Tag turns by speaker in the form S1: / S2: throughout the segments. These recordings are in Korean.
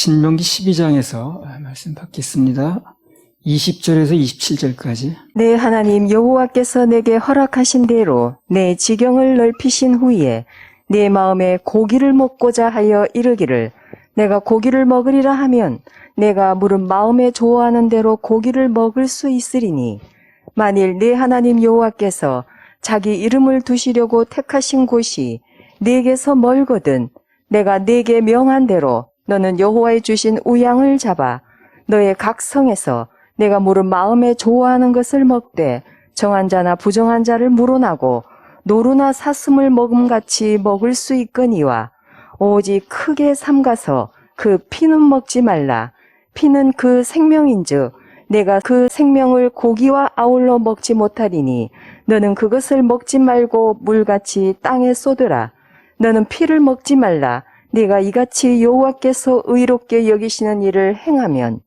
S1: 신명기 12장에서 말씀 받겠습니다. 20절에서 27절까지.
S2: 내 하나님 여호와께서 내게 허락하신 대로 내 지경을 넓히신 후에 내 마음에 고기를 먹고자 하여 이르기를 내가 고기를 먹으리라 하면 내가 물은 마음에 좋아하는 대로 고기를 먹을 수 있으리니 만일 내 하나님 여호와께서 자기 이름을 두시려고 택하신 곳이 내게서 멀거든 내가 네게 명한 대로 너는 여호와의 주신 우양을 잡아 너의 각 성에서 내가 물은 마음에 좋아하는 것을 먹되 정한 자나 부정한 자를 물어나고 노루나 사슴을 먹음같이 먹을 수 있거니와 오직 크게 삼가서 그 피는 먹지 말라. 피는 그 생명인즉 내가 그 생명을 고기와 아울러 먹지 못하리니 너는 그것을 먹지 말고 물같이 땅에 쏟으라. 너는 피를 먹지 말라. 네가 이같이 여호와께서 의롭게 여기시는 일을 행하면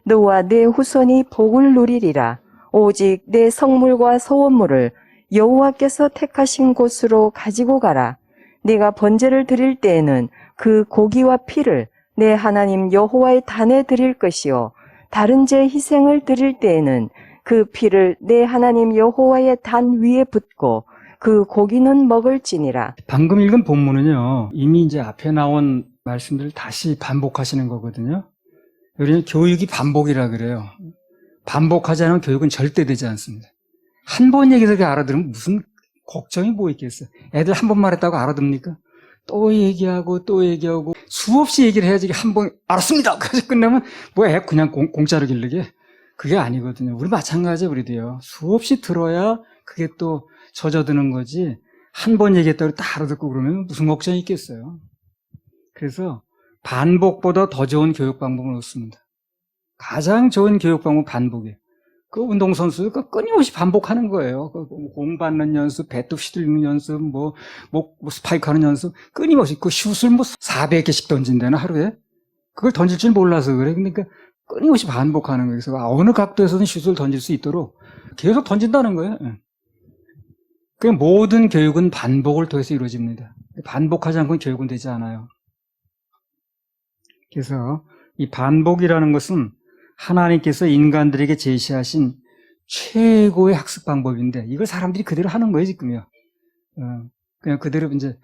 S2: 너와 내 후손이 복을 누리리라. 오직 내 성물과 소원물을 여호와께서 택하신 곳으로 가지고 가라. 네가 번제를 드릴 때에는 그 고기와 피를 내 하나님 여호와의 단에 드릴 것이요 다른 제 희생을 드릴 때에는 그 피를 내 하나님 여호와의 단 위에 붓고 그 고기는 먹을지니라.
S1: 방금 읽은 본문은요, 이미 이제 앞에 나온 말씀들을 다시 반복하시는 거거든요. 우리는 교육이 반복이라 그래요. 반복하지 않으면 교육은 절대 되지 않습니다. 한 번 얘기해서 그게 알아들으면 무슨 걱정이 뭐 있겠어요. 애들 한 번 말했다고 알아듣습니까? 또 얘기하고 또 얘기하고 수없이 얘기를 해야지 한 번 알았습니다. 까지 끝나면 뭐야 그냥 공짜로 기르게? 그게 아니거든요. 우리 마찬가지예요. 우리도요. 수없이 들어야 그게 또 젖어드는 거지 한 번 얘기했다고 다 알아듣고 그러면 무슨 걱정이 있겠어요. 그래서 반복보다 더 좋은 교육 방법은 없습니다. 가장 좋은 교육 방법은 반복이에요. 그 운동선수가 끊임없이 반복하는 거예요. 공 받는 연습, 배트 휘둘리는 연습, 스파이크 하는 연습, 끊임없이 그 슛을 400개씩 던진다나 하루에? 그걸 던질 줄 몰라서 그래. 그러니까 끊임없이 반복하는 거예요. 그래서 어느 각도에서든 슛을 던질 수 있도록 계속 던진다는 거예요. 그 모든 교육은 반복을 통해서 이루어집니다. 반복하지 않고는 교육은 되지 않아요. 그래서 이 반복이라는 것은 하나님께서 인간들에게 제시하신 최고의 학습 방법인데 이걸 사람들이 그대로 하는 거예요, 지금요. 그냥 그대로 이제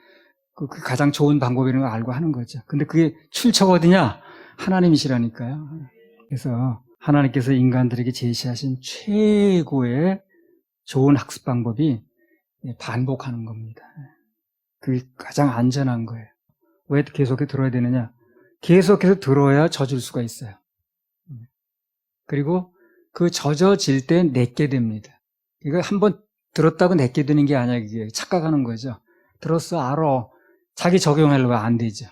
S1: 그 가장 좋은 방법이라는 걸 알고 하는 거죠. 근데 그게 출처가 어디냐? 하나님이시라니까요. 그래서 하나님께서 인간들에게 제시하신 최고의 좋은 학습 방법이 반복하는 겁니다. 그게 가장 안전한 거예요. 왜 계속해서 들어야 되느냐? 계속해서 들어야 젖을 수가 있어요. 그리고 그 젖어질 때 내게 됩니다. 이거 한번 들었다고 내게 되는 게 아니야. 이게 착각하는 거죠. 들었어, 알아. 자기 적용하려고 안 되죠.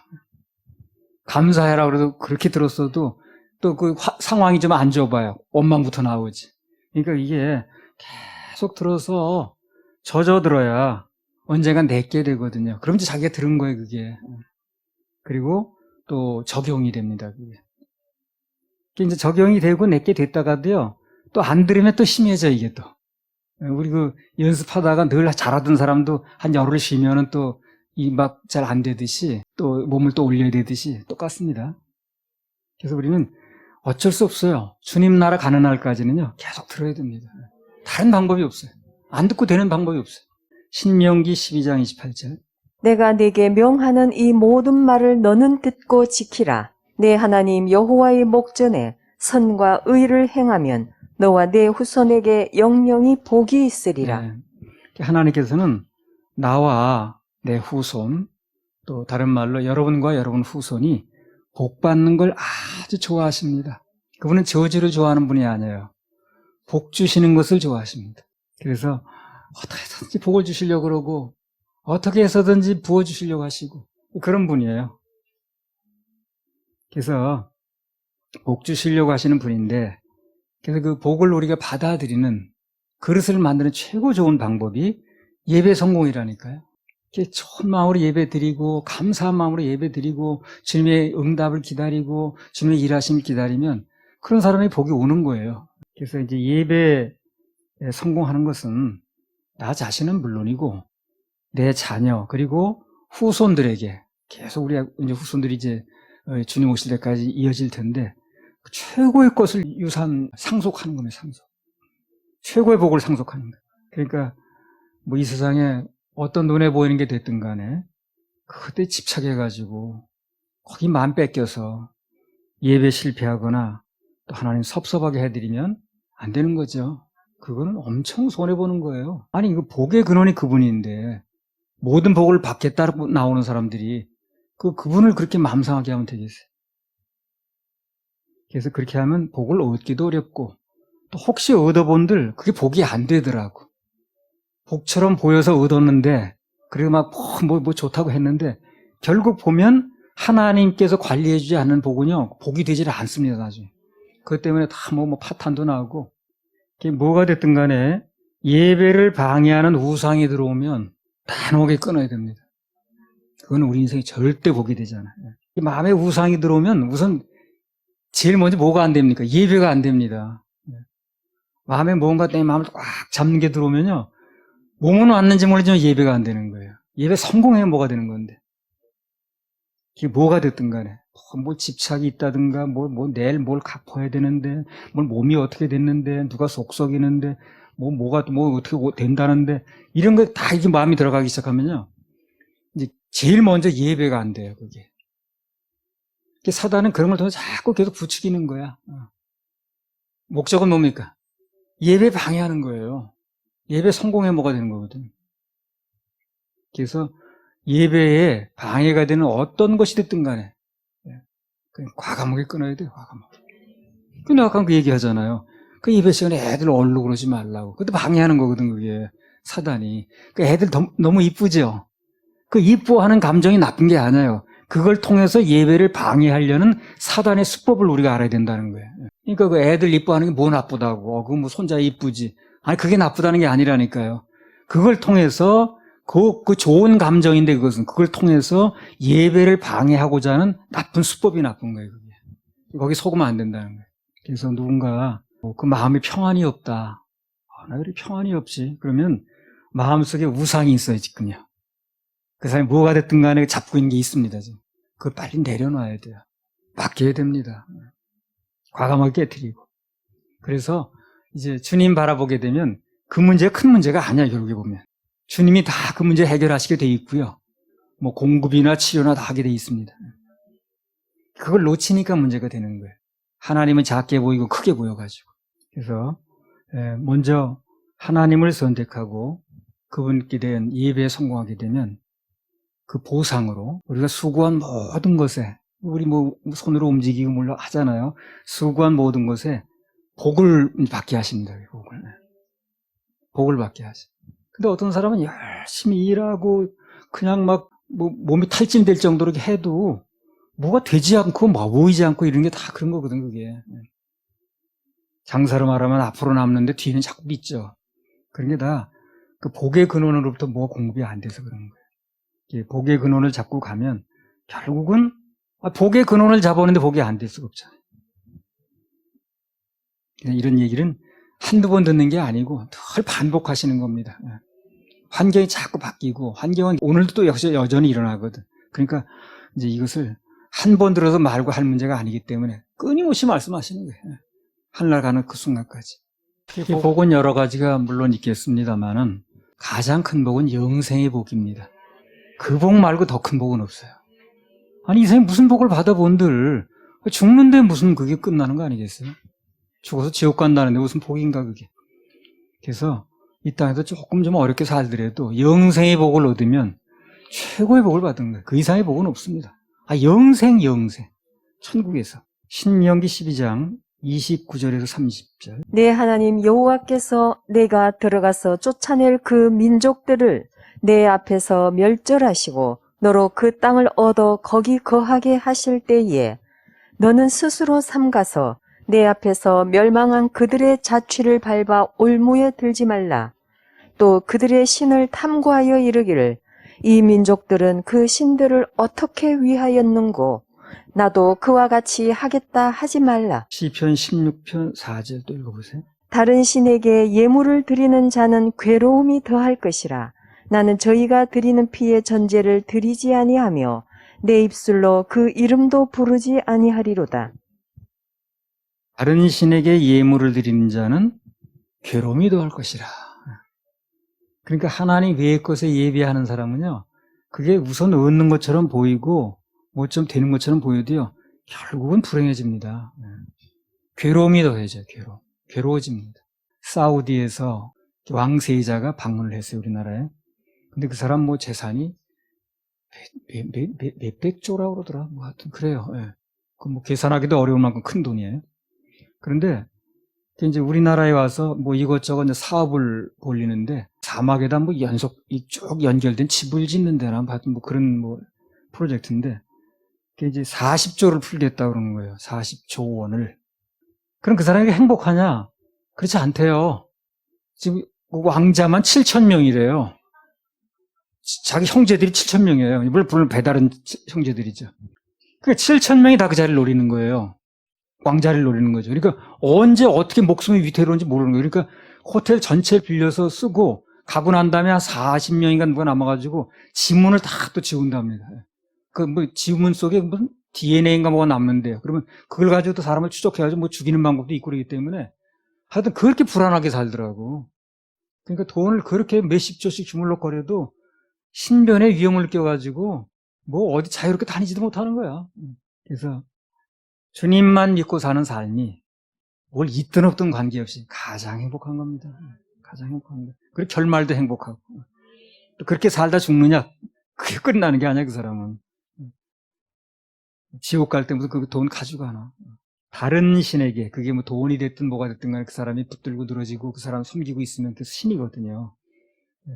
S1: 감사해라 그래도 그렇게 들었어도 또 그 상황이 좀 안 좋아봐요. 원망부터 나오지. 그러니까 이게 계속 들어서 젖어들어야 언젠간 내게 되거든요. 그럼 이제 자기가 들은 거예요, 그게. 그리고 또 적용이 됩니다, 그게. 이제 적용이 되고 내게 됐다가도요, 또 안 들으면 또 심해져, 이게 또. 우리 그 연습하다가 늘 잘하던 사람도 한 열흘 쉬면은 또 이 막 잘 안 되듯이 또 몸을 또 올려야 되듯이 똑같습니다. 그래서 우리는 어쩔 수 없어요. 주님 나라 가는 날까지는요, 계속 들어야 됩니다. 다른 방법이 없어요. 안 듣고 되는 방법이 없어요. 신명기 12장 28절.
S2: 내가 네게 명하는 이 모든 말을 너는 듣고 지키라. 내 하나님 여호와의 목전에 선과 의를 행하면 너와 내 후손에게 영영이 복이 있으리라.
S1: 네. 하나님께서는 나와 내 후손, 또 다른 말로 여러분과 여러분 후손이 복 받는 걸 아주 좋아하십니다. 그분은 저주를 좋아하는 분이 아니에요. 복 주시는 것을 좋아하십니다. 그래서 어떻게 해서든지 복을 주시려고 그러고 어떻게 해서든지 부어주시려고 하시고 그런 분이에요. 그래서 복 주시려고 하시는 분인데, 그래서 그 복을 우리가 받아들이는 그릇을 만드는 최고 좋은 방법이 예배 성공이라니까요. 좋은 마음으로 예배 드리고 감사한 마음으로 예배 드리고 주님의 응답을 기다리고 주님의 일하심을 기다리면 그런 사람이 복이 오는 거예요. 그래서 이제 예배에 성공하는 것은 나 자신은 물론이고 내 자녀 그리고 후손들에게 계속 우리 이제 후손들이 이제 주님 오실 때까지 이어질 텐데 최고의 것을 상속하는 겁니다. 상속. 최고의 복을 상속하는 거예요. 그러니까 뭐 이 세상에 어떤 눈에 보이는 게 됐든 간에 그때 집착해가지고 거기 마음 뺏겨서 예배 실패하거나 또 하나님 섭섭하게 해드리면 안 되는 거죠. 그거는 엄청 손해보는 거예요. 아니 이거 복의 근원이 그분인데 모든 복을 받겠다고 나오는 사람들이 그분을 그렇게 마음 상하게 하면 되겠어요. 그래서 그렇게 하면 복을 얻기도 어렵고 또 혹시 얻어본들 그게 복이 안 되더라고. 복처럼 보여서 얻었는데 그리고 막 뭐 좋다고 했는데 결국 보면 하나님께서 관리해주지 않는 복은요 복이 되지를 않습니다. 나중에 그것 때문에 다 뭐 파탄도 나고 그게 뭐가 됐든 간에 예배를 방해하는 우상이 들어오면 단호하게 끊어야 됩니다. 그건 우리 인생에 절대 복이 되잖아요. 마음에 우상이 들어오면 우선 제일 먼저 뭐가 안 됩니까? 예배가 안 됩니다. 마음에 뭔가 내 마음을 꽉 잡는 게 들어오면요 몸은 왔는지 모르지만 예배가 안 되는 거예요. 예배 성공해야 뭐가 되는 건데. 이게 뭐가 됐든 간에. 뭐 집착이 있다든가, 내일 뭘 갚아야 되는데, 몸이 어떻게 됐는데, 누가 속썩이는데, 뭐가 어떻게 된다는데, 이런 거 다 이게 마음이 들어가기 시작하면요. 이제 제일 먼저 예배가 안 돼요, 그게. 사단은 그런 걸 통해서 자꾸 계속 부추기는 거야. 목적은 뭡니까? 예배 방해하는 거예요. 예배 성공해 뭐가 되는 거거든. 그래서 예배에 방해가 되는 어떤 것이 됐든 간에 그냥 과감하게 끊어야 돼요. 과감하게. 근데 아까 그 얘기하잖아요. 그 예배 시간에 애들 얼로 그러지 말라고. 그것도 방해하는 거거든. 그게 사단이. 그 애들 너무 이쁘죠. 그 이뻐하는 감정이 나쁜 게 아니에요. 그걸 통해서 예배를 방해하려는 사단의 수법을 우리가 알아야 된다는 거예요. 그러니까 그 애들 이뻐하는 게 뭐 나쁘다고. 그거 뭐 손자 이쁘지. 아니 그게 나쁘다는 게 아니라니까요. 그걸 통해서 그 좋은 감정인데 그걸 통해서 예배를 방해하고자 하는 나쁜 수법이 나쁜 거예요. 그게. 거기 속으면 안 된다는 거예요. 그래서 누군가 그 마음에 평안이 없다. 나 그래 평안이 없지. 그러면 마음속에 우상이 있어요. 지금요. 그 사람이 뭐가 됐든 간에 잡고 있는 게 있습니다. 지금. 그걸 빨리 내려놔야 돼요. 바뀌어야 됩니다. 과감하게 깨트리고. 그래서 이제 주님 바라보게 되면 그 문제가 큰 문제가 아니야. 결국에 보면. 주님이 다 그 문제 해결하시게 돼 있고요. 뭐 공급이나 치료나 다 하게 돼 있습니다. 그걸 놓치니까 문제가 되는 거예요. 하나님은 작게 보이고 크게 보여가지고. 그래서 먼저 하나님을 선택하고 그분께 대한 예배에 성공하게 되면 그 보상으로 우리가 수고한 모든 것에 우리 뭐 손으로 움직이고 물론 하잖아요. 수고한 모든 것에 복을 받게 하십니다. 복을 받게 하시. 근데 어떤 사람은 열심히 일하고 그냥 막 몸이 탈진될 정도로 해도 뭐가 되지 않고 보이지 않고 이런 게 다 그런 거거든. 그게 장사로 말하면 앞으로 남는데 뒤는 자꾸 믿죠. 그런 게 다 그 복의 근원으로부터 뭐가 공급이 안 돼서 그런 거예요. 복의 근원을 잡고 가면 결국은 복의 근원을 잡았는데 복이 안 될 수가 없잖아요. 이런 얘기는 한두 번 듣는 게 아니고 늘 반복하시는 겁니다. 환경이 자꾸 바뀌고 환경은 오늘도 또 역시 여전히 일어나거든. 그러니까 이제 이것을 한 번 들어서 말고 할 문제가 아니기 때문에 끊임없이 말씀하시는 거예요. 하늘날 가는 그 순간까지. 이 복은 여러 가지가 물론 있겠습니다만은 가장 큰 복은 영생의 복입니다. 그 복 말고 더 큰 복은 없어요. 아니 이 세상에 무슨 복을 받아본들 죽는데 무슨 그게 끝나는 거 아니겠어요? 죽어서 지옥 간다는데 무슨 복인가 그게. 그래서 이 땅에서 조금 좀 어렵게 살더라도 영생의 복을 얻으면 최고의 복을 받은 거예요. 그 이상의 복은 없습니다. 영생. 천국에서. 신명기 12장 29절에서 30절.
S2: 내 하나님 여호와께서 내가 들어가서 쫓아낼 그 민족들을 내 앞에서 멸절하시고 너로 그 땅을 얻어 거기 거하게 하실 때에 너는 스스로 삼가서 내 앞에서 멸망한 그들의 자취를 밟아 올무에 들지 말라. 또 그들의 신을 탐구하여 이르기를 이 민족들은 그 신들을 어떻게 위하였는고 나도 그와 같이 하겠다 하지 말라.
S1: 시편 16편 4절 또 읽어보세요.
S2: 다른 신에게 예물을 드리는 자는 괴로움이 더할 것이라. 나는 저희가 드리는 피의 전제를 드리지 아니하며 내 입술로 그 이름도 부르지 아니하리로다.
S1: 다른 신에게 예물을 드리는 자는 괴로움이 더할 것이라. 그러니까 하나님 외의 것에 예배하는 사람은요, 그게 우선 얻는 것처럼 보이고 뭐 좀 되는 것처럼 보여도요, 결국은 불행해집니다. 괴로움이 더해져요. 괴로워집니다. 사우디에서 왕세자가 방문을 했어요, 우리나라에. 근데 그 사람 뭐 재산이 몇백 조라고 그러더라. 뭐 하여튼 그래요. 예. 그 뭐 계산하기도 어려울 만큼 큰 돈이에요. 그런데 이제 우리나라에 와서 뭐 이것저것 이제 사업을 벌리는데 사막에다 뭐 쭉 연결된 집을 짓는 데나 하여튼 뭐 그런 뭐 프로젝트인데 그게 이제 40조를 풀겠다 그러는 거예요. 40조 원을. 그럼 그 사람이 행복하냐? 그렇지 않대요. 지금 왕자만 7천 명이래요. 자기 형제들이 7천 명이에요. 물론 배다른 형제들이죠. 그러니까 7천 명이 다 그 자리를 노리는 거예요. 왕자리를 노리는 거죠. 그러니까 언제 어떻게 목숨이 위태로운지 모르는 거예요. 그러니까 호텔 전체를 빌려서 쓰고 가고 난 다음에 한 40명인가 누가 남아가지고 지문을 다 또 지운답니다. 그 뭐 지문 속에 무슨 DNA인가 뭐가 남는데요. 그러면 그걸 가지고 또 사람을 추적해가지고 뭐 죽이는 방법도 있고 그러기 때문에 하여튼 그렇게 불안하게 살더라고. 그러니까 돈을 그렇게 몇십 조씩 주물럭거려도 신변의 위험을 느껴가지고 뭐 어디 자유롭게 다니지도 못하는 거야. 그래서 주님만 믿고 사는 삶이 뭘 있든 없든 관계없이 가장 행복한 겁니다. 가장 행복한 겁니다. 그리고 결말도 행복하고. 또 그렇게 살다 죽느냐? 그게 끝나는 게 아니야, 그 사람은. 지옥 갈 때 무슨 그 돈 가져가나. 다른 신에게, 그게 뭐 돈이 됐든 뭐가 됐든 간에 그 사람이 붙들고 늘어지고 그 사람 숨기고 있으면 그 신이거든요.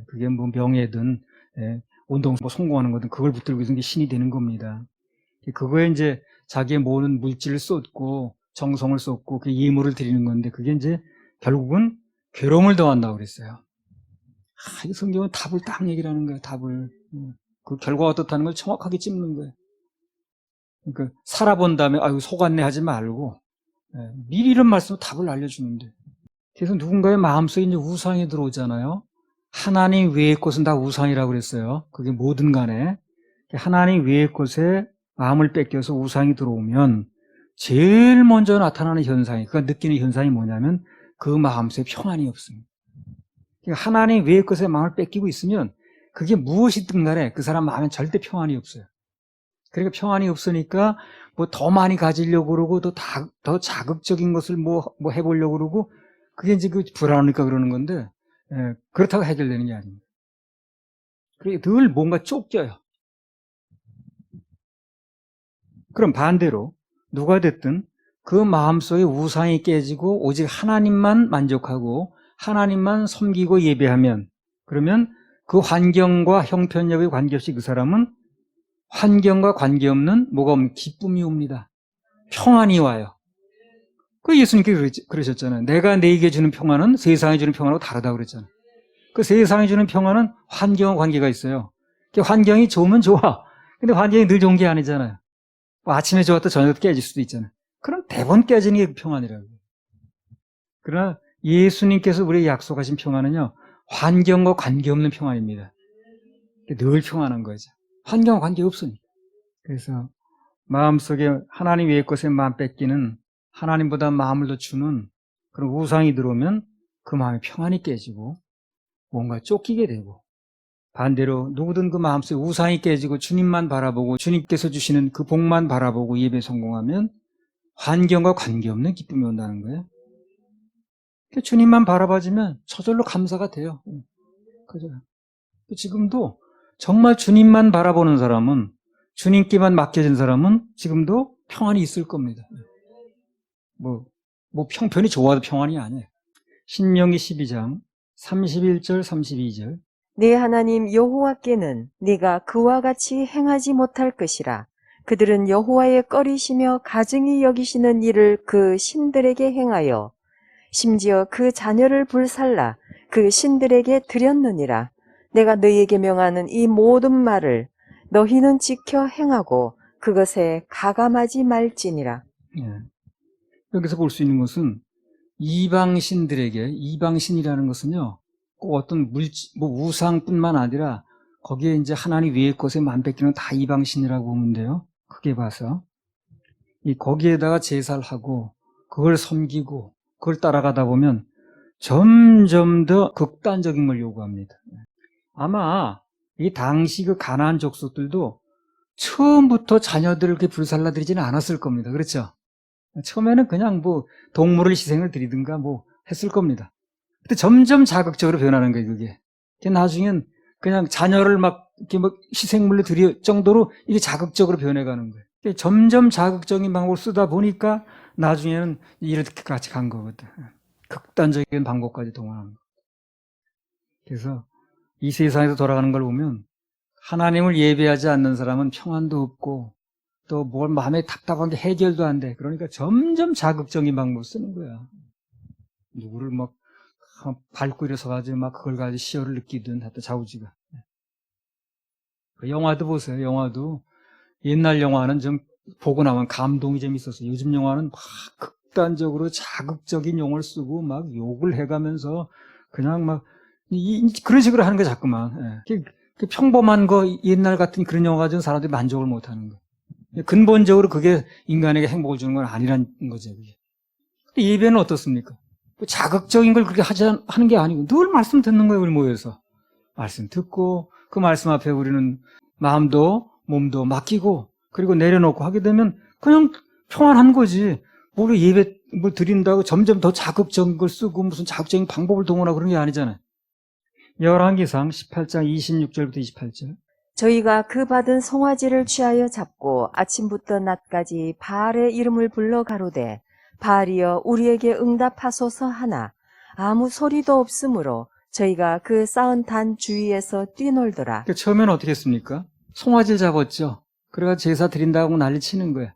S1: 그게 뭐 명예든, 운동 뭐 성공하는 거든 그걸 붙들고 있는 게 신이 되는 겁니다. 그거에 이제 자기의 모든 물질을 쏟고 정성을 쏟고 그 예물을 드리는 건데 그게 이제 결국은 괴로움을 더한다고 그랬어요. 이 성경은 답을 딱 얘기를 하는 거예요. 답을. 그 결과가 어떻다는 걸 정확하게 찝는 거예요. 그러니까 살아본 다음에 아유 속았네 하지 말고 미리 이런 말씀으로 답을 알려주는데 그래서 누군가의 마음속에 이제 우상이 들어오잖아요. 하나님 외의 것은 다 우상이라고 그랬어요. 그게 뭐든 간에 하나님 외의 것에 마음을 뺏겨서 우상이 들어오면 제일 먼저 나타나는 현상이, 그가 느끼는 현상이 뭐냐면 그 마음속에 평안이 없습니다. 그러니까 하나님 외의 것에 마음을 뺏기고 있으면 그게 무엇이든 간에 그 사람 마음엔 절대 평안이 없어요. 그러니까 평안이 없으니까 뭐 더 많이 가지려고 그러고 더 자극적인 것을 뭐 해보려고 그러고 그게 이제 그 불안하니까 그러는 건데 그렇다고 해결되는 게 아닙니다. 그게 늘 뭔가 쫓겨요. 그럼 반대로 누가 됐든 그 마음속에 우상이 깨지고 오직 하나님만 만족하고 하나님만 섬기고 예배하면 그러면 그 환경과 형편력에 관계없이 그 사람은 환경과 관계없는 뭐가 없는 기쁨이 옵니다. 평안이 와요. 그 예수님께서 그러셨잖아요. 내가 너에게 주는 평안은 세상에 주는 평안하고 다르다고 그랬잖아요. 그 세상에 주는 평안은 환경과 관계가 있어요. 환경이 좋으면 좋아. 근데 환경이 늘 좋은 게 아니잖아요. 뭐 아침에 좋았다 저녁에 깨질 수도 있잖아요. 그럼 대번 깨지는 게 평안이라고요. 그러나 예수님께서 우리에게 약속하신 평안은요. 환경과 관계없는 평안입니다. 늘 평안한 거죠. 환경과 관계없으니까. 그래서 마음속에 하나님 외의 것에 마음 뺏기는 하나님보다 마음을 더 주는 그런 우상이 들어오면 그 마음의 평안이 깨지고 뭔가 쫓기게 되고 반대로 누구든 그 마음속에 우상이 깨지고 주님만 바라보고 주님께서 주시는 그 복만 바라보고 예배에 성공하면 환경과 관계없는 기쁨이 온다는 거예요. 주님만 바라봐주면 저절로 감사가 돼요. 그죠? 지금도 정말 주님만 바라보는 사람은 주님께만 맡겨진 사람은 지금도 평안이 있을 겁니다. 뭐 형편이 좋아도 평안이 아니에요. 신명기 12장 31절 32절
S2: 네 하나님 여호와께는 네가 그와 같이 행하지 못할 것이라. 그들은 여호와의 꺼리시며 가증히 여기시는 일을 그 신들에게 행하여 심지어 그 자녀를 불살라 그 신들에게 드렸느니라. 내가 너희에게 명하는 이 모든 말을 너희는 지켜 행하고 그것에 가감하지 말지니라.
S1: 예. 여기서 볼 수 있는 것은 이방신들에게 이방신이라는 것은요 꼭 어떤 우상뿐만 아니라 거기에 이제 하나님 외의 것에 만백기는 다 이방신이라고 보면 돼요. 크게 봐서. 거기에다가 제사를 하고, 그걸 섬기고, 그걸 따라가다 보면 점점 더 극단적인 걸 요구합니다. 아마 이 당시 그 가나안 족속들도 처음부터 자녀들을 그렇게 불살라드리지는 않았을 겁니다. 그렇죠? 처음에는 그냥 뭐 동물을 희생을 드리든가 뭐 했을 겁니다. 근데 점점 자극적으로 변하는 거예요, 그게. 나중엔 그냥 자녀를 막 이렇게 막 희생물로 드릴 정도로 이게 자극적으로 변해가는 거예요. 점점 자극적인 방법을 쓰다 보니까 나중에는 이렇게까지 간 거거든. 극단적인 방법까지 동원하는 거. 그래서 이 세상에서 돌아가는 걸 보면 하나님을 예배하지 않는 사람은 평안도 없고 또 뭘 마음에 답답한 게 해결도 안 돼. 그러니까 점점 자극적인 방법을 쓰는 거야. 누구를 막 밟고 일어서가지고 막 그걸 가지고 시열을 느끼든 하여튼 자우지가. 영화도 보세요. 영화도 옛날 영화는 좀 보고 나면 감동이 좀 있었어요. 요즘 영화는 막 극단적으로 자극적인 용어를 쓰고 막 욕을 해가면서 그냥 막 그런 식으로 하는 거 자꾸만. 그 평범한 거 옛날 같은 그런 영화 가지고 사람들이 만족을 못 하는 거. 근본적으로 그게 인간에게 행복을 주는 건 아니라는 거죠. 그게. 근데 예배는 어떻습니까? 자극적인 걸 그렇게 하는 게 아니고 늘 말씀 듣는 거예요. 우리 모여서. 말씀 듣고 그 말씀 앞에 우리는 마음도 몸도 맡기고 그리고 내려놓고 하게 되면 그냥 평안한 거지. 뭘 예배 뭘 드린다고 점점 더 자극적인 걸 쓰고 무슨 자극적인 방법을 동원하고 그런 게 아니잖아요. 열왕기상 18장 26절부터 28절.
S2: 저희가 그 받은 송아지를 취하여 잡고 아침부터 낮까지 바알의 이름을 불러 가로되 바알이여 우리에게 응답하소서 하나 아무 소리도 없으므로 저희가 그 쌓은 단 주위에서 뛰놀더라.
S1: 그러니까 처음에는 어떻게 했습니까? 송아지를 잡았죠. 그래가 제사 드린다고 난리 치는 거야.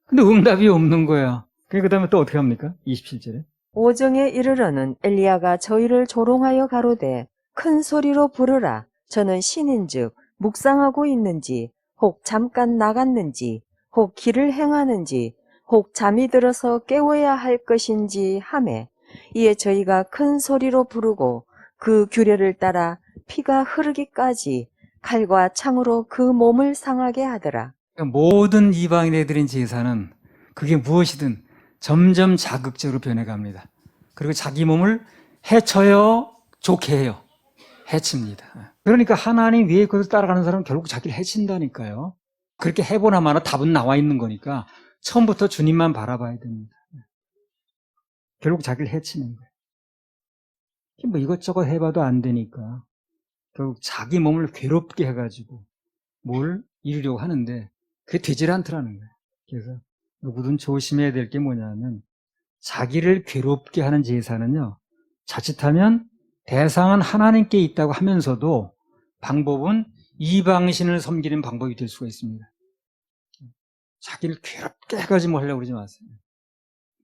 S1: 근데 응답이 없는 거야. 그 다음에 또 어떻게 합니까? 27절에.
S2: 오정에 이르러는 엘리야가 저희를 조롱하여 가로되 큰 소리로 부르라. 저는 신인즉 묵상하고 있는지 혹 잠깐 나갔는지 혹 길을 행하는지 혹 잠이 들어서 깨워야 할 것인지 하매 이에 저희가 큰 소리로 부르고 그 규례를 따라 피가 흐르기까지 칼과 창으로 그 몸을 상하게 하더라.
S1: 그러니까 모든 이방인에 드린 제사는 그게 무엇이든 점점 자극적으로 변해갑니다. 그리고 자기 몸을 해쳐요, 좋게 해요. 해칩니다. 그러니까 하나님 위에 것을 따라가는 사람은 결국 자기를 해친다니까요. 그렇게 해보나 마나 답은 나와 있는 거니까 처음부터 주님만 바라봐야 됩니다. 결국 자기를 해치는 거예요. 뭐 이것저것 해봐도 안 되니까 결국 자기 몸을 괴롭게 해가지고 뭘 이루려고 하는데 그게 되질 않더라는 거예요. 그래서 누구든 조심해야 될 게 뭐냐면 자기를 괴롭게 하는 제사는요, 자칫하면 대상은 하나님께 있다고 하면서도 방법은 이방신을 섬기는 방법이 될 수가 있습니다. 자기를 괴롭게 해가지고 뭐 하려고 그러지 마세요.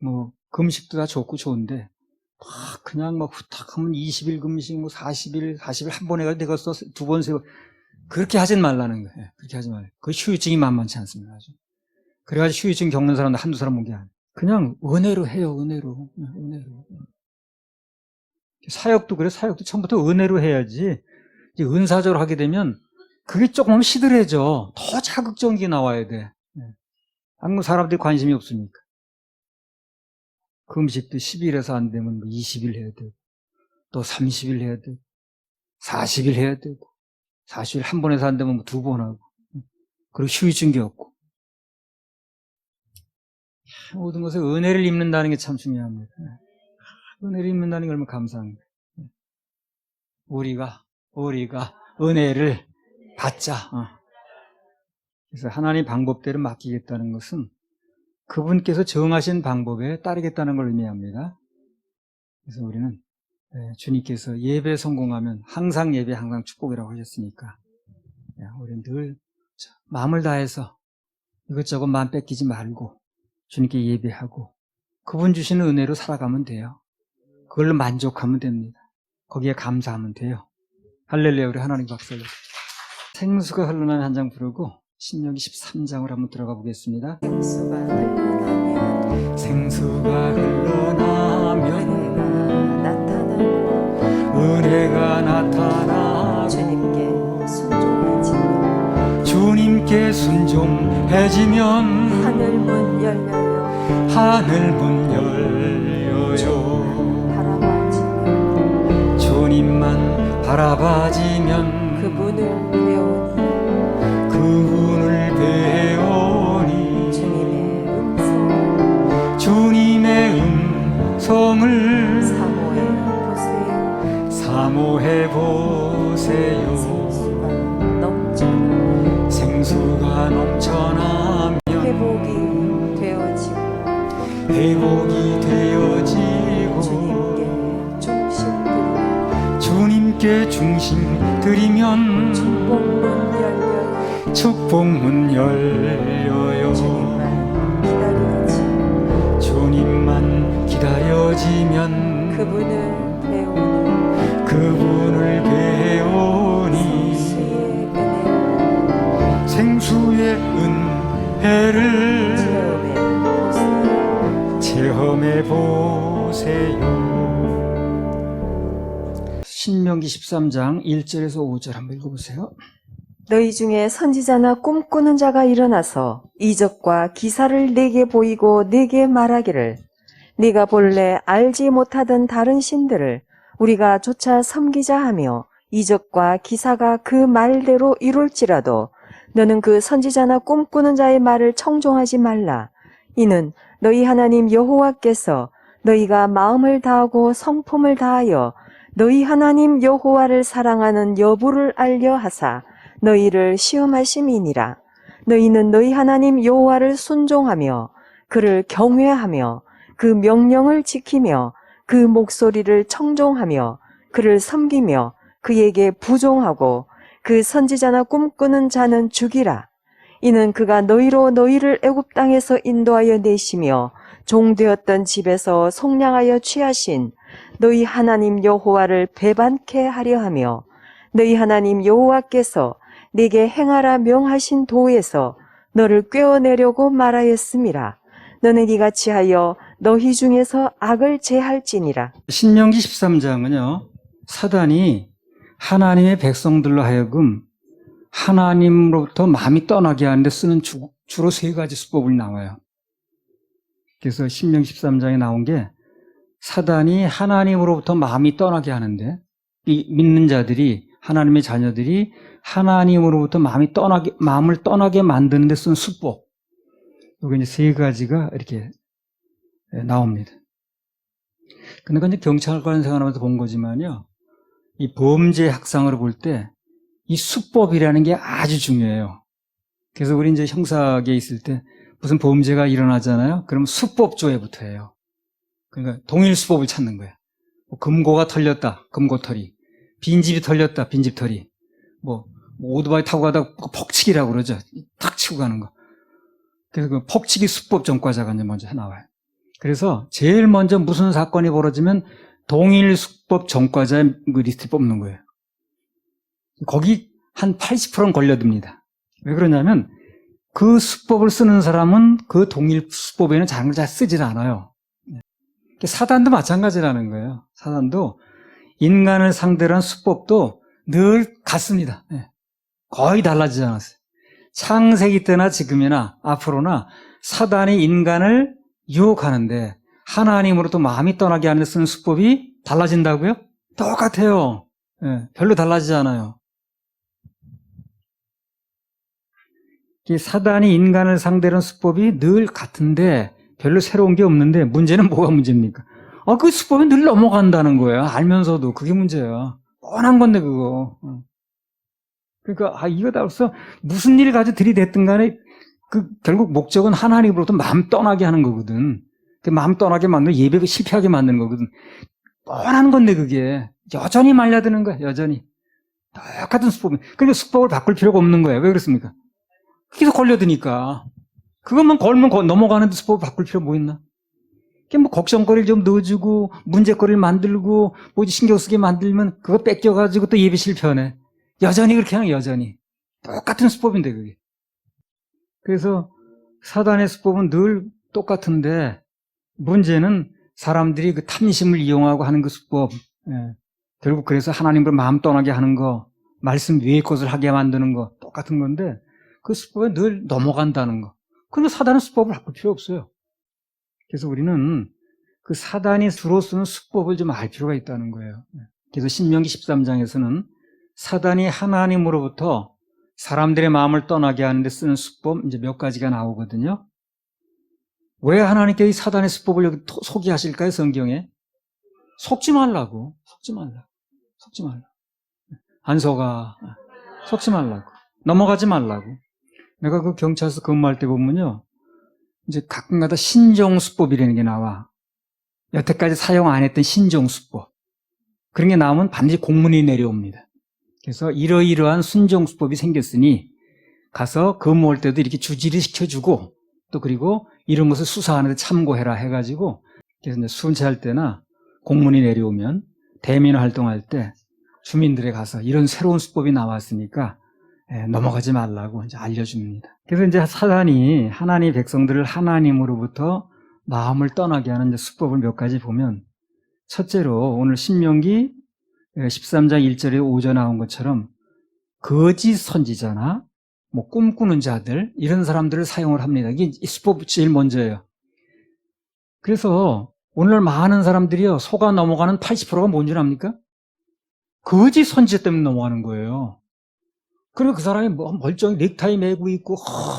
S1: 뭐 금식도 다 좋고 좋은데 막 그냥 막 후딱하면 20일 금식, 뭐 40일 한 번 해가지고 내가 써서 두 번, 세 번 그렇게 하진 말라는 거예요. 그렇게 하지 말아요. 그 휴유증이 만만치 않습니다. 아주. 그래가지고 휴유증 겪는 사람도 한두 사람 본 게 아니에요. 그냥 은혜로 해요. 은혜로. 사역도 그래. 사역도 처음부터 은혜로 해야지. 이제 은사적으로 하게 되면 그게 조금 시들해져. 더 자극적인 게 나와야 돼. 한국 사람들이 관심이 없으니까. 금식도 10일에서 안 되면 뭐 20일 해야 되고, 또 30일 해야 되고, 40일 해야 되고, 40일 한 번에서 안 되면 뭐 두 번 하고, 그리고 휴유증 겪고. 모든 것에 은혜를 입는다는 게 참 중요합니다. 은혜를 입는다는 게 얼마나 감사합니다. 우리가 은혜를 받자. 그래서 하나님 방법대로 맡기겠다는 것은 그분께서 정하신 방법에 따르겠다는 걸 의미합니다. 그래서 우리는 주님께서 예배 성공하면 항상 예배, 항상 축복이라고 하셨으니까 우리는 늘 마음을 다해서 이것저것 마음 뺏기지 말고 주님께 예배하고 그분 주시는 은혜로 살아가면 돼요. 그걸로 만족하면 됩니다. 거기에 감사하면 돼요. 할렐루야. 우리 하나님 박수. 생수가 흘러나는 한 장 부르고 신명기 13장을 한번 들어가 보겠습니다. 생수가 흘러나면 은혜가 나타나고
S2: 주님께 순종
S1: 조용해지면
S2: 하늘 문 열려요.
S1: 하늘 문 열려요.
S2: 바라봐지면
S1: 주님만 바라봐지면
S2: 그분을 배우니
S1: 그분을 배우니
S2: 주님의 음성
S1: 주님의 음성을
S2: 사모해 보세요.
S1: 사모해 보세요.
S2: 생수가 넘쳐나면
S1: 생수가 넘쳐나면
S2: 회복이 되어지고
S1: 회복이 되어지고
S2: 주님께 중심 드리며
S1: 주님께 중심 드리면
S2: 축복문 열려요.
S1: 축복문 열려요.
S2: 주님만 기다려지면
S1: 주님만 기다려지면
S2: 그분을 배우니
S1: 그분을 배우니
S2: 생수의 은혜를
S1: 체험해 보세요. 신명기 13장 1절에서 5절 한번 읽어보세요.
S2: 너희 중에 선지자나 꿈꾸는 자가 일어나서 이적과 기사를 내게 보이고 내게 말하기를 네가 본래 알지 못하던 다른 신들을 우리가 쫓아 섬기자 하며 이적과 기사가 그 말대로 이룰지라도 너는 그 선지자나 꿈꾸는 자의 말을 청종하지 말라. 이는 너희 하나님 여호와께서 너희가 마음을 다하고 성품을 다하여 너희 하나님 여호와를 사랑하는 여부를 알려 하사 너희를 시험하심이니라. 너희는 너희 하나님 여호와를 순종하며 그를 경외하며 그 명령을 지키며 그 목소리를 청종하며 그를 섬기며 그에게 부종하고 그 선지자나 꿈꾸는 자는 죽이라. 이는 그가 너희로 너희를 애굽 땅에서 인도하여 내시며 종되었던 집에서 속량하여 취하신 너희 하나님 여호와를 배반케 하려 하며 너희 하나님 여호와께서 네게 행하라 명하신 도에서 너를 꿰어내려고 말하였음이라. 너는 이같이 하여 너희 중에서 악을 제할지니라.
S1: 신명기 13장은요, 사단이 하나님의 백성들로 하여금 하나님으로부터 마음이 떠나게 하는데 쓰는 주로 세 가지 수법을 나와요. 그래서 신명기 13장에 나온 게 사단이 하나님으로부터 마음이 떠나게 하는데, 이 믿는 자들이, 하나님의 자녀들이 하나님으로부터 마음을 떠나게 만드는 데 쓴 수법. 여기 이제 세 가지가 이렇게 나옵니다. 근데 이제 경찰관 생활하면서 본 거지만요, 이 범죄 학상으로 볼 때 이 수법이라는 게 아주 중요해요. 그래서 우리 이제 형사계에 있을 때 무슨 범죄가 일어나잖아요. 그러면 수법조회부터 해요. 그러니까 동일 수법을 찾는 거예요. 뭐 금고가 털렸다, 금고털이. 빈집이 털렸다, 빈집털이. 뭐 오토바이 타고 가다가 폭치기라고 그러죠. 탁 치고 가는 거. 그래서 그 폭치기 수법 전과자가 이제 먼저 나와요. 그래서 제일 먼저 무슨 사건이 벌어지면 동일 수법 전과자의 그 리스트를 뽑는 거예요. 거기 한 80%는 걸려듭니다. 왜 그러냐면 그 수법을 쓰는 사람은 그 동일 수법에는 잘 쓰질 않아요. 사단도 마찬가지라는 거예요. 사단도 인간을 상대로 한 수법도 늘 같습니다. 거의 달라지지 않았어요. 창세기 때나 지금이나 앞으로나 사단이 인간을 유혹하는데 하나님으로부터 마음이 떠나게 하는 데 쓰는 수법이 달라진다고요? 똑같아요. 별로 달라지지 않아요. 사단이 인간을 상대로 한 수법이 늘 같은데 별로 새로운 게 없는데 문제는 뭐가 문제입니까? 그 수법이 늘 넘어간다는 거예요. 알면서도. 그게 문제야. 뻔한 건데 그거. 그러니까 이거 다 벌써 무슨 일을 가지고 들이댔든 간에 결국 목적은 하나님으로부터 마음 떠나게 하는 거거든. 그 마음 떠나게 만들고 예배가 실패하게 만드는 거거든. 뻔한 건데 그게 여전히 말려드는 거야. 여전히. 똑같은 수법이. 그러니까 수법을 바꿀 필요가 없는 거예요. 왜 그렇습니까? 계속 걸려드니까. 그것만 걸면 넘어가는데 수법을 바꿀 필요 뭐 있나? 뭐 걱정거리를 좀 넣어주고 문제거리를 만들고 뭐 신경 쓰게 만들면 그거 뺏겨가지고 또 예배 실패하네. 여전히 그렇게 하는 여전히. 똑같은 수법인데 그게. 그래서 사단의 수법은 늘 똑같은데 문제는 사람들이 그 탐심을 이용하고 하는 그 수법. 결국 그래서 하나님을 마음 떠나게 하는 거, 말씀 외의 것을 하게 만드는 거 똑같은 건데 그 수법에 늘 넘어간다는 거. 그러면 사단은 수법을 바꿀 필요 없어요. 그래서 우리는 그 사단이 주로 쓰는 수법을 좀 알 필요가 있다는 거예요. 그래서 신명기 13장에서는 사단이 하나님으로부터 사람들의 마음을 떠나게 하는데 쓰는 수법 이제 몇 가지가 나오거든요. 왜 하나님께 이 사단의 수법을 여기 소개하실까요, 성경에? 속지 말라고. 속지 말라고. 안 속아. 속지 말라고. 넘어가지 말라고. 내가 그 경찰서 근무할 때 보면요. 이제 가끔가다 신종수법이라는 게 나와. 여태까지 사용 안 했던 신종수법. 그런 게 나오면 반드시 공문이 내려옵니다. 그래서 이러이러한 순종수법이 생겼으니 가서 근무할 때도 이렇게 주지를 시켜주고 또 그리고 이런 것을 수사하는데 참고해라 해가지고 그래서 이제 순찰할 때나 공문이 내려오면 대민 활동할 때 주민들에 가서 이런 새로운 수법이 나왔으니까 넘어가지 말라고 이제 알려줍니다. 그래서 이제 사단이 하나님 백성들을 하나님으로부터 마음을 떠나게 하는 이제 수법을 몇 가지 보면 첫째로 오늘 신명기 13장 1절에 5절 나온 것처럼 거짓 선지자나 뭐 꿈꾸는 자들 이런 사람들을 사용을 합니다. 이게 수법 제일 먼저예요. 그래서 오늘 많은 사람들이요 속아 넘어가는 80%가 뭔 줄 압니까? 거짓 선지자 때문에 넘어가는 거예요. 그리고 그 사람이 뭐 멀쩡히 넥타이 매고 있고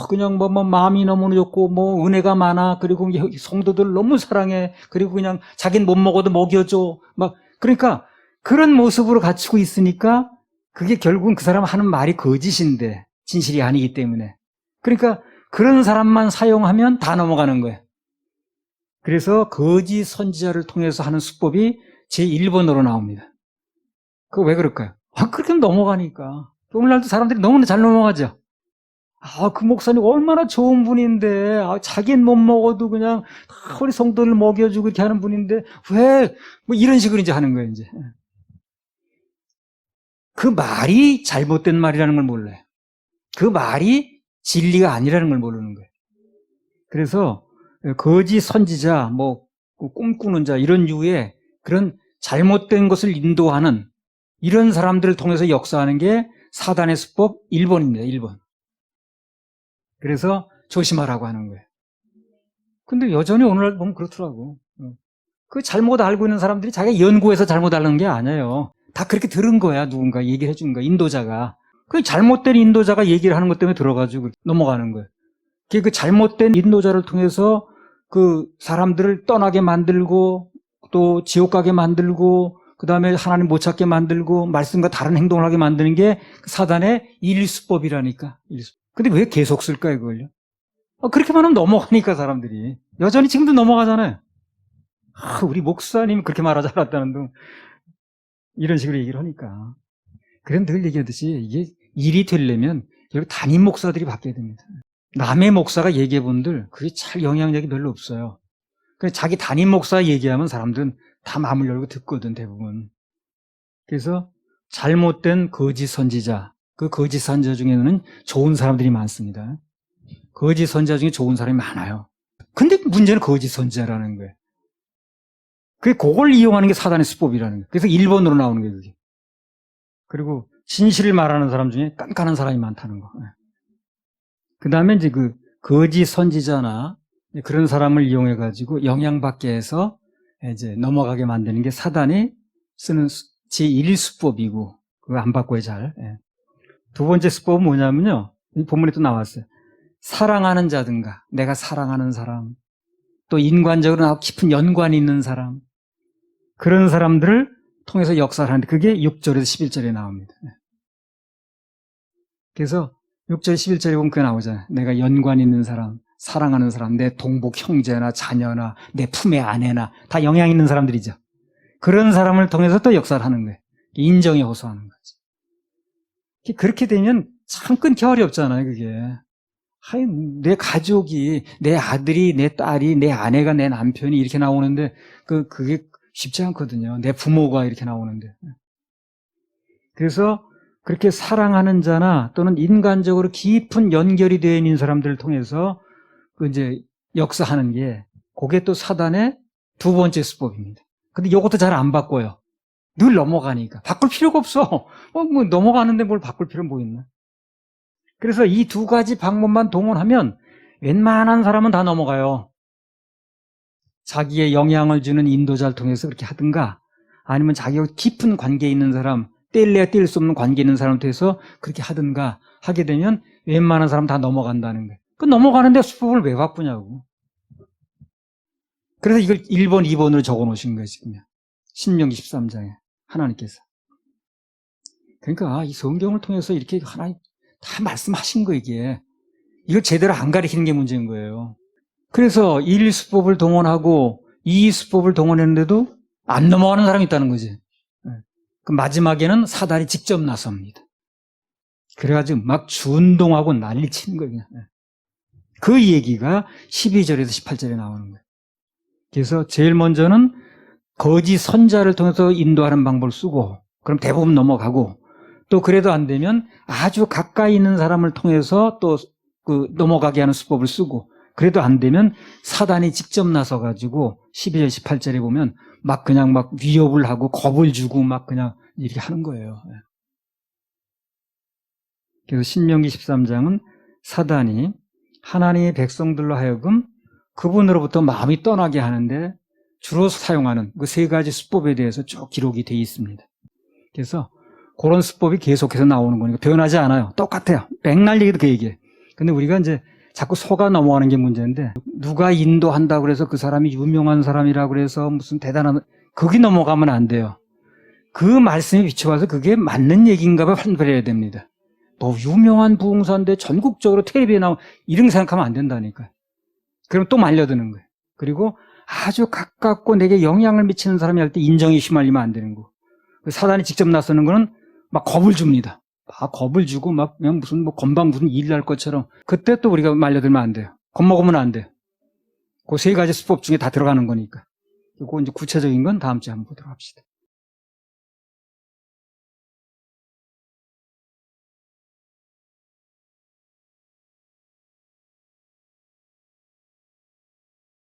S1: 그냥 뭐 마음이 너무 좋고 뭐 은혜가 많아 그리고 성도들 너무 사랑해 그리고 그냥 자긴 못 먹어도 먹여줘 막 그러니까 그런 모습으로 갖추고 있으니까 그게 결국은 그 사람 하는 말이 거짓인데 진실이 아니기 때문에 그러니까 그런 사람만 사용하면 다 넘어가는 거예요. 그래서 거짓 선지자를 통해서 하는 수법이 제1번으로 나옵니다. 그거 왜 그럴까요? 그렇게 넘어가니까. 오늘날도 사람들이 너무나 잘 넘어가죠. 그 목사님 얼마나 좋은 분인데, 자기는 못 먹어도 그냥 우리 성도를 먹여주고 이렇게 하는 분인데, 왜, 뭐 이런 식으로 이제 하는 거예요, 이제. 그 말이 잘못된 말이라는 걸 몰라요. 그 말이 진리가 아니라는 걸 모르는 거예요. 그래서 거짓 선지자, 뭐 꿈꾸는 자 이런 류의 그런 잘못된 것을 인도하는 이런 사람들을 통해서 역사하는 게 사단의 수법 1번입니다. 1번. 그래서 조심하라고 하는 거예요. 근데 여전히 오늘날 보면 그렇더라고. 그 잘못 알고 있는 사람들이 자기가 연구해서 잘못 알는 게 아니에요. 다 그렇게 들은 거야. 누군가 얘기를 해준 거야. 인도자가. 그 잘못된 인도자가 얘기를 하는 것 때문에 들어가지고 넘어가는 거예요. 그 잘못된 인도자를 통해서 그 사람들을 떠나게 만들고 또 지옥 가게 만들고 그 다음에 하나님 못 찾게 만들고 말씀과 다른 행동을 하게 만드는 게 사단의 일수법이라니까. 근데 왜 계속 쓸까요, 그걸요? 그렇게만 하면 넘어가니까 사람들이. 여전히 지금도 넘어가잖아요. 우리 목사님이 그렇게 말하지 않았다는 둥. 이런 식으로 얘기를 하니까. 그런 늘 얘기하듯이 이게 일이 되려면 결국 담임 목사들이 바뀌어야 됩니다. 남의 목사가 얘기해 본들 그게 잘 영향력이 별로 없어요. 그냥 자기 담임 목사 얘기하면 사람들은 다 마음을 열고 듣거든 대부분. 그래서 잘못된 거짓 선지자, 그 거짓 선지자 중에는 좋은 사람들이 많습니다. 거짓 선지자 중에 좋은 사람이 많아요. 근데 문제는 거짓 선지자라는 거예요. 그걸 이용하는 게 사단의 수법이라는 거예요. 그래서 1번으로 나오는 거예요. 그게. 그리고 진실을 말하는 사람 중에 깐깐한 사람이 많다는 거. 그 다음에 이제 그 거짓 선지자나 그런 사람을 이용해가지고 영향받게 해서 이제 넘어가게 만드는 게 사단이 쓰는 제1수법이고, 그거 안 바꿔요, 잘. 두 번째 수법은 뭐냐면요. 이 본문에 또 나왔어요. 사랑하는 자든가, 내가 사랑하는 사람, 또 인간적으로 나하고 깊은 연관이 있는 사람, 그런 사람들을 통해서 역사를 하는데 그게 6절에서 11절에 나옵니다. 그래서 6절, 11절에 보면 그게 나오잖아요. 내가 연관 있는 사람, 사랑하는 사람, 내 동복 형제나 자녀나 내 품의 아내나 다 영향 있는 사람들이죠. 그런 사람을 통해서 또 역사를 하는 거예요. 인정에 호소하는 거지. 그렇게 되면 참 끊기 어렵잖아요, 그게. 내 가족이, 내 아들이, 내 딸이, 내 아내가, 내 남편이 이렇게 나오는데 그게 쉽지 않거든요. 내 부모가 이렇게 나오는데. 그래서 그렇게 사랑하는 자나 또는 인간적으로 깊은 연결이 되어 있는 사람들을 통해서 이제 역사하는 게 그게 또 사단의 두 번째 수법입니다. 근데 이것도 잘 안 바꿔요. 늘 넘어가니까. 바꿀 필요가 없어. 뭐 넘어가는데 뭘 바꿀 필요는 뭐 있나? 그래서 이 두 가지 방법만 동원하면 웬만한 사람은 다 넘어가요. 자기의 영향을 주는 인도자를 통해서 그렇게 하든가, 아니면 자기와 깊은 관계에 있는 사람, 뗄래야 뗄 수 없는 관계에 있는 사람을 통해서 그렇게 하든가 하게 되면 웬만한 사람 다 넘어간다는 거예요. 그 넘어가는데 수법을 왜 바꾸냐고. 그래서 이걸 1번, 2번으로 적어 놓으신 거예요, 지금. 신명기 13장에 하나님께서. 그러니까 이 성경을 통해서 이렇게 하나님 다 말씀하신 거, 이게. 이걸 제대로 안 가르치는 게 문제인 거예요. 그래서 1수법을 동원하고 2수법을 동원했는데도 안 넘어가는 사람이 있다는 거지. 그 마지막에는 사단이 직접 나섭니다. 그래가지고 막 준동하고 난리 치는 거예요. 그 얘기가 12절에서 18절에 나오는 거예요. 그래서 제일 먼저는 거짓 선자를 통해서 인도하는 방법을 쓰고, 그럼 대부분 넘어가고, 또 그래도 안 되면 아주 가까이 있는 사람을 통해서 또 그 넘어가게 하는 수법을 쓰고, 그래도 안 되면 사단이 직접 나서가지고 12절, 18절에 보면 막 그냥 막 위협을 하고 겁을 주고 막 그냥 이렇게 하는 거예요. 그래서 신명기 13장은 사단이 하나님의 백성들로 하여금 그분으로부터 마음이 떠나게 하는데 주로 사용하는 그 세 가지 수법에 대해서 쭉 기록이 되어 있습니다. 그래서 그런 수법이 계속해서 나오는 거니까 변하지 않아요. 똑같아요. 맥날 얘기도 그 얘기예요. 근데 우리가 이제 자꾸 속아 넘어가는 게 문제인데, 누가 인도한다고 그래서 그 사람이 유명한 사람이라고 그래서 무슨 대단한, 거기 넘어가면 안 돼요. 그 말씀에 비춰봐서 그게 맞는 얘기인가 봐 판별해야 됩니다. 뭐 유명한 부흥사인데 전국적으로 텔레비에 나오고 이런 생각하면 안 된다니까요. 그럼 또 말려드는 거예요. 그리고 아주 가깝고 내게 영향을 미치는 사람이 할 때 인정이 휘말리면 안 되는 거. 사단이 직접 나서는 거는 막 겁을 줍니다. 막 겁을 주고 막 그냥 무슨 뭐 건방 무슨 일 날 것처럼. 그때 또 우리가 말려들면 안 돼요. 겁먹으면 안 돼요. 그 세 가지 수법 중에 다 들어가는 거니까. 그리고 이제 구체적인 건 다음 주에 한번 보도록 합시다.